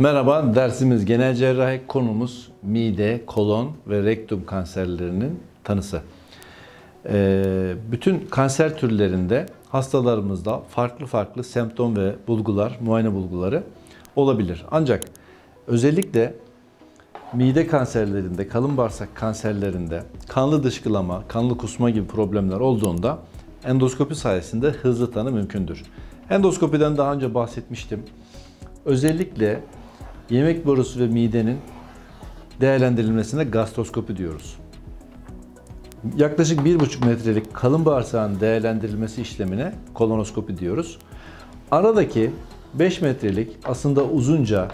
Merhaba, dersimiz genel cerrahi, konumuz mide, kolon ve rektum kanserlerinin tanısı. Bütün kanser türlerinde hastalarımızda farklı semptom ve bulgular, muayene bulguları olabilir. Ancak özellikle mide kanserlerinde, kalın bağırsak kanserlerinde kanlı dışkılama, kanlı kusma gibi problemler olduğunda endoskopi sayesinde hızlı tanı mümkündür. Endoskopiden daha önce bahsetmiştim. Özellikle yemek borusu ve midenin değerlendirilmesine gastroskopi diyoruz. Yaklaşık 1,5 metrelik kalın bağırsağın değerlendirilmesi işlemine kolonoskopi diyoruz. Aradaki 5 metrelik aslında uzunca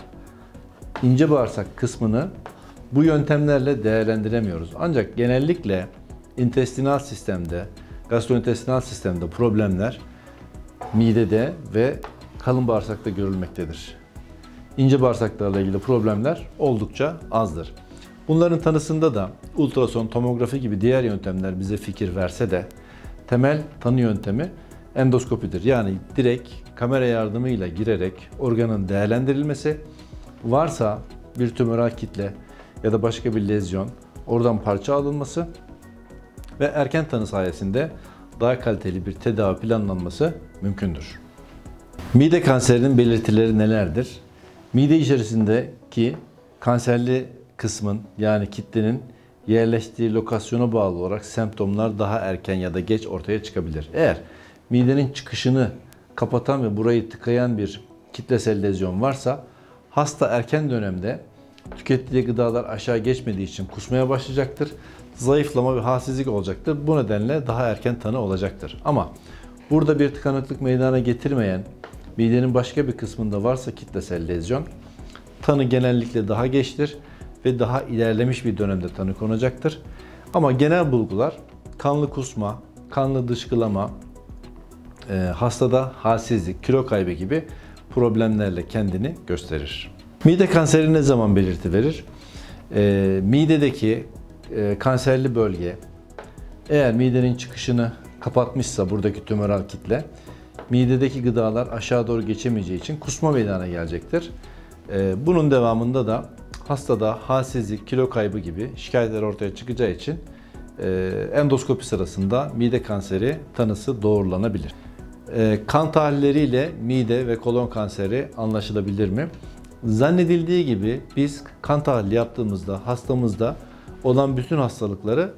ince bağırsak kısmını bu yöntemlerle değerlendiremiyoruz. Ancak genellikle intestinal sistemde, gastrointestinal sistemde problemler midede ve kalın bağırsakta görülmektedir. İnce bağırsaklarla ilgili problemler oldukça azdır. Bunların tanısında da ultrason, tomografi gibi diğer yöntemler bize fikir verse de temel tanı yöntemi endoskopidir. Yani direkt kamera yardımıyla girerek organın değerlendirilmesi, varsa bir tümöral kitle ya da başka bir lezyon, oradan parça alınması ve erken tanı sayesinde daha kaliteli bir tedavi planlanması mümkündür. Mide kanserinin belirtileri nelerdir? Mide içerisindeki kanserli kısmın, yani kitlenin yerleştiği lokasyona bağlı olarak semptomlar daha erken ya da geç ortaya çıkabilir. Eğer midenin çıkışını kapatan ve burayı tıkayan bir kitlesel lezyon varsa hasta erken dönemde tükettiği gıdalar aşağı geçmediği için kusmaya başlayacaktır. Zayıflama ve halsizlik olacaktır. Bu nedenle daha erken tanı olacaktır. Ama burada bir tıkanıklık meydana getirmeyen, midenin başka bir kısmında varsa kitlesel lezyon, tanı genellikle daha geçtir ve daha ilerlemiş bir dönemde tanı konacaktır. Ama genel bulgular kanlı kusma, kanlı dışkılama, hastada halsizlik, kilo kaybı gibi problemlerle kendini gösterir. Mide kanseri ne zaman belirti verir? Midedeki kanserli bölge eğer midenin çıkışını kapatmışsa buradaki tümöral kitle, midedeki gıdalar aşağı doğru geçemeyeceği için kusma meydana gelecektir. Bunun devamında da hastada halsizlik, kilo kaybı gibi şikayetler ortaya çıkacağı için endoskopi sırasında mide kanseri tanısı doğrulanabilir. Kan tahlilleriyle mide ve kolon kanseri anlaşılabilir mi? Zannedildiği gibi biz kan tahlili yaptığımızda hastamızda olan bütün hastalıkları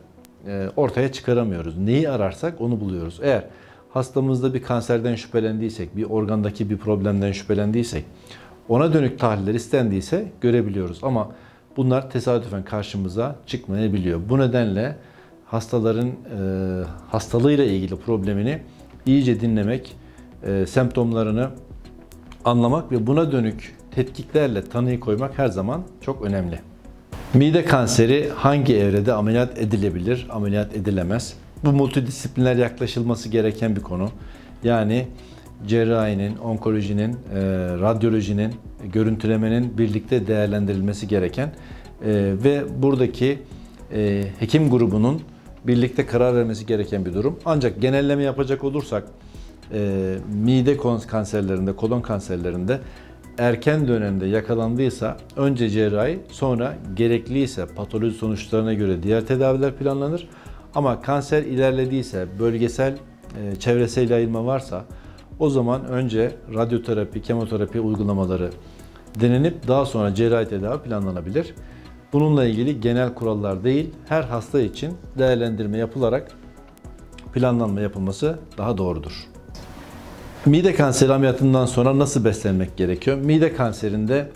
ortaya çıkaramıyoruz. Neyi ararsak onu buluyoruz. Eğer hastamızda bir kanserden şüphelendiysek, bir organdaki bir problemden şüphelendiysek, ona dönük tahliller istendiyse görebiliyoruz. Ama bunlar tesadüfen karşımıza çıkmayabiliyor. Bu nedenle hastaların hastalığıyla ilgili problemini iyice dinlemek, semptomlarını anlamak ve buna dönük tetkiklerle tanıyı koymak her zaman çok önemli. Mide kanseri hangi evrede ameliyat edilebilir, ameliyat edilemez? Bu multidisipliner yaklaşılması gereken bir konu. Yani cerrahinin, onkolojinin, radyolojinin, görüntülemenin birlikte değerlendirilmesi gereken ve buradaki hekim grubunun birlikte karar vermesi gereken bir durum. Ancak genelleme yapacak olursak mide kanserlerinde, kolon kanserlerinde erken dönemde yakalandıysa önce cerrahi, sonra gerekliyse patoloji sonuçlarına göre diğer tedaviler planlanır. Ama kanser ilerlediyse, bölgesel, çevresel yayılma varsa o zaman önce radyoterapi, kemoterapi uygulamaları denenip daha sonra cerrahi tedavi planlanabilir. Bununla ilgili genel kurallar değil, her hasta için değerlendirme yapılarak planlanma yapılması daha doğrudur. Mide kanseri ameliyatından sonra nasıl beslenmek gerekiyor? Mide kanserinde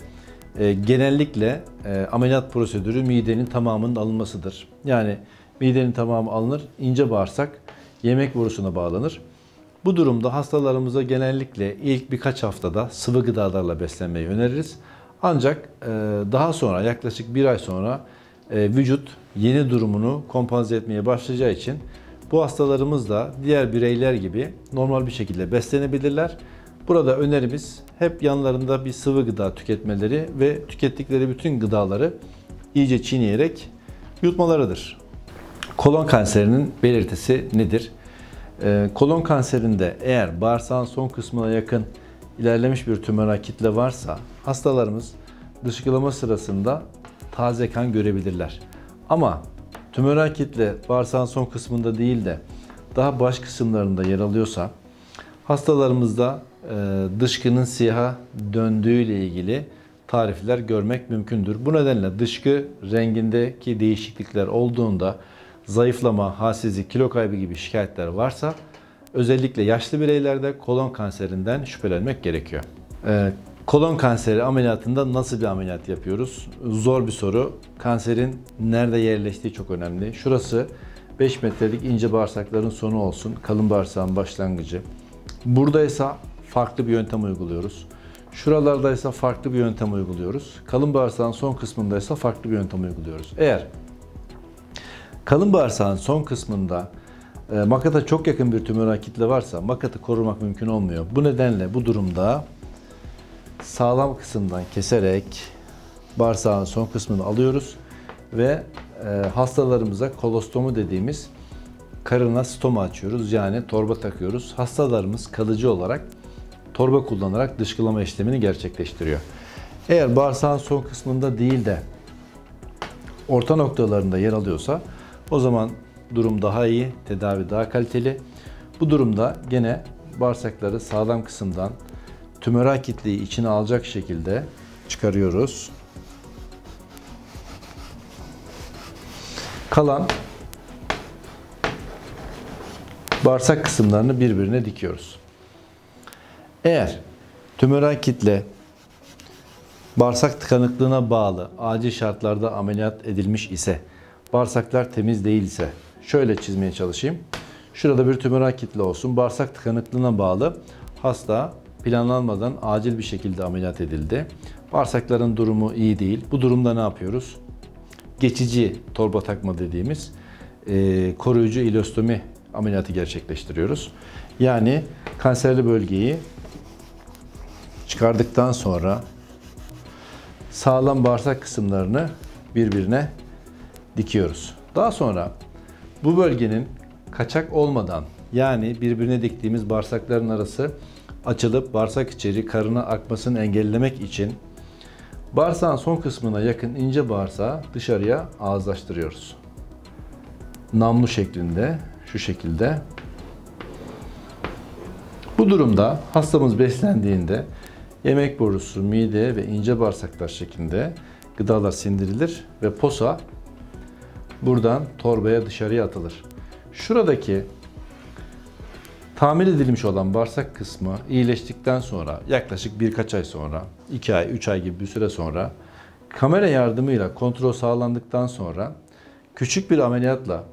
genellikle ameliyat prosedürü midenin tamamının alınmasıdır. Yani midenin tamamı alınır, ince bağırsak yemek borusuna bağlanır. Bu durumda hastalarımıza genellikle ilk birkaç haftada sıvı gıdalarla beslenmeyi öneririz. Ancak daha sonra, yaklaşık bir ay sonra vücut yeni durumunu kompanse etmeye başlayacağı için bu hastalarımız da diğer bireyler gibi normal bir şekilde beslenebilirler. Burada önerimiz hep yanlarında bir sıvı gıda tüketmeleri ve tükettikleri bütün gıdaları iyice çiğneyerek yutmalarıdır. Kolon kanserinin belirtisi nedir? Kolon kanserinde eğer bağırsağın son kısmına yakın ilerlemiş bir tümöral kitle varsa hastalarımız dışkılama sırasında taze kan görebilirler. Ama tümöral kitle bağırsağın son kısmında değil de daha baş kısımlarında yer alıyorsa hastalarımızda dışkının siyaha döndüğü ile ilgili tarifler görmek mümkündür. Bu nedenle dışkı rengindeki değişiklikler olduğunda zayıflama, halsizlik, kilo kaybı gibi şikayetler varsa özellikle yaşlı bireylerde kolon kanserinden şüphelenmek gerekiyor. Kolon kanseri ameliyatında nasıl bir ameliyat yapıyoruz? Zor bir soru. Kanserin nerede yerleştiği çok önemli. Şurası 5 metrelik ince bağırsakların sonu olsun, kalın bağırsağın başlangıcı. Burada ise farklı bir yöntem uyguluyoruz. Şuralarda ise farklı bir yöntem uyguluyoruz. Kalın bağırsağın son kısmında ise farklı bir yöntem uyguluyoruz. Eğer kalın bağırsağın son kısmında makata çok yakın bir tümöral kitle varsa makatı korumak mümkün olmuyor. Bu nedenle bu durumda sağlam kısımdan keserek bağırsağın son kısmını alıyoruz ve hastalarımıza kolostomu dediğimiz karına stoma açıyoruz. Yani torba takıyoruz. Hastalarımız kalıcı olarak torba kullanarak dışkılama işlemini gerçekleştiriyor. Eğer bağırsağın son kısmında değil de orta noktalarında yer alıyorsa o zaman durum daha iyi, tedavi daha kaliteli. Bu durumda gene bağırsakları sağlam kısımdan tümöral kitleyi içine alacak şekilde çıkarıyoruz. Kalan bağırsak kısımlarını birbirine dikiyoruz. Eğer tümöral kitle bağırsak tıkanıklığına bağlı acil şartlarda ameliyat edilmiş ise, bağırsaklar temiz değilse, şöyle çizmeye çalışayım. Şurada bir tümöral kitle olsun. Bağırsak tıkanıklığına bağlı hasta planlanmadan acil bir şekilde ameliyat edildi. Bağırsakların durumu iyi değil. Bu durumda ne yapıyoruz? Geçici torba takma dediğimiz koruyucu ileostomi ameliyatı gerçekleştiriyoruz. Yani kanserli bölgeyi çıkardıktan sonra sağlam bağırsak kısımlarını birbirine dikiyoruz. Daha sonra bu bölgenin kaçak olmadan, yani birbirine diktiğimiz bağırsakların arası açılıp bağırsak içeri karına akmasını engellemek için bağırsağın son kısmına yakın ince bağırsağı dışarıya ağızlaştırıyoruz. Namlu şeklinde, şu şekilde. Bu durumda hastamız beslendiğinde yemek borusu, mide ve ince bağırsaklar şeklinde gıdalar sindirilir ve posa buradan torbaya dışarıya atılır. Şuradaki tamir edilmiş olan bağırsak kısmı iyileştikten sonra yaklaşık birkaç ay sonra, 2 ay, 3 ay gibi bir süre sonra kamera yardımıyla kontrol sağlandıktan sonra küçük bir ameliyatla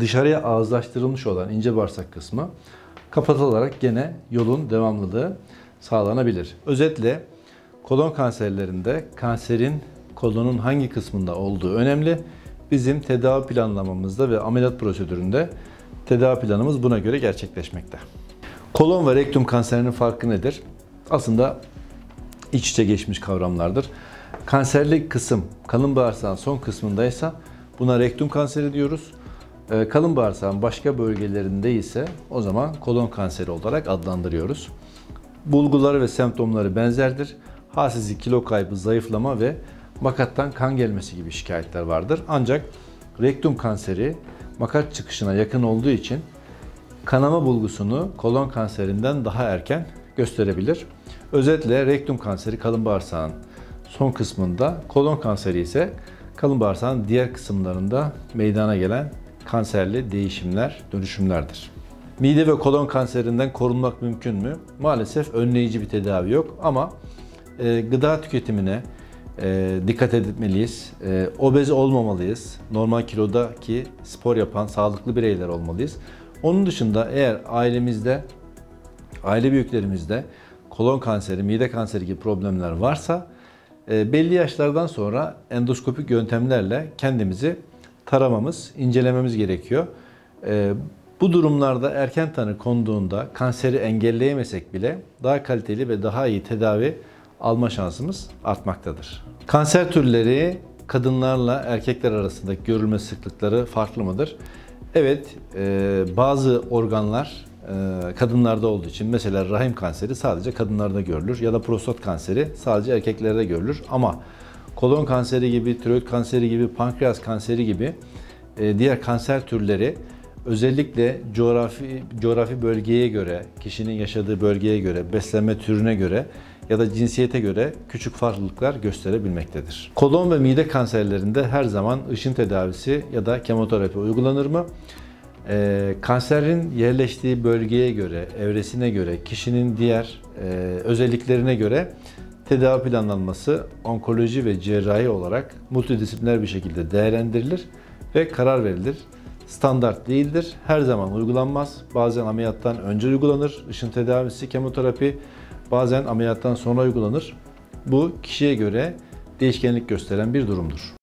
dışarıya ağızlaştırılmış olan ince bağırsak kısmı kapatılarak gene yolun devamlılığı sağlanabilir. Özetle kolon kanserlerinde kanserin kolonun hangi kısmında olduğu önemli. Bizim tedavi planlamamızda ve ameliyat prosedüründe tedavi planımız buna göre gerçekleşmekte. Kolon ve rektum kanserinin farkı nedir? Aslında iç içe geçmiş kavramlardır. Kanserli kısım kalın bağırsağın son kısmındaysa buna rektum kanseri diyoruz. Kalın bağırsağın başka bölgelerinde ise o zaman kolon kanseri olarak adlandırıyoruz. Bulguları ve semptomları benzerdir. Halsizlik, kilo kaybı, zayıflama ve makattan kan gelmesi gibi şikayetler vardır. Ancak rektum kanseri makat çıkışına yakın olduğu için kanama bulgusunu kolon kanserinden daha erken gösterebilir. Özetle rektum kanseri kalın bağırsağın son kısmında, kolon kanseri ise kalın bağırsağın diğer kısımlarında meydana gelen kanserli değişimler, dönüşümlerdir. Mide ve kolon kanserinden korunmak mümkün mü? Maalesef önleyici bir tedavi yok ama gıda tüketimine dikkat etmeliyiz. Obez olmamalıyız. Normal kilodaki spor yapan sağlıklı bireyler olmalıyız. Onun dışında eğer ailemizde, aile büyüklerimizde kolon kanseri, mide kanseri gibi problemler varsa belli yaşlardan sonra endoskopik yöntemlerle kendimizi taramamız, incelememiz gerekiyor. Bu durumlarda erken tanı konduğunda kanseri engelleyemesek bile daha kaliteli ve daha iyi tedavi alma şansımız artmaktadır. Kanser türleri kadınlarla erkekler arasındaki görülme sıklıkları farklı mıdır? Evet, bazı organlar kadınlarda olduğu için, mesela rahim kanseri sadece kadınlarda görülür ya da prostat kanseri sadece erkeklerde görülür. Ama kolon kanseri gibi, tiroid kanseri gibi, pankreas kanseri gibi diğer kanser türleri özellikle coğrafi bölgeye göre, kişinin yaşadığı bölgeye göre, beslenme türüne göre ya da cinsiyete göre küçük farklılıklar gösterebilmektedir. Kolon ve mide kanserlerinde her zaman ışın tedavisi ya da kemoterapi uygulanır mı? Kanserin yerleştiği bölgeye göre, evresine göre, kişinin diğer özelliklerine göre tedavi planlanması onkoloji ve cerrahi olarak multidisipliner bir şekilde değerlendirilir ve karar verilir. Standart değildir, her zaman uygulanmaz. Bazen ameliyattan önce uygulanır, ışın tedavisi, kemoterapi, bazen ameliyattan sonra uygulanır. Bu kişiye göre değişkenlik gösteren bir durumdur.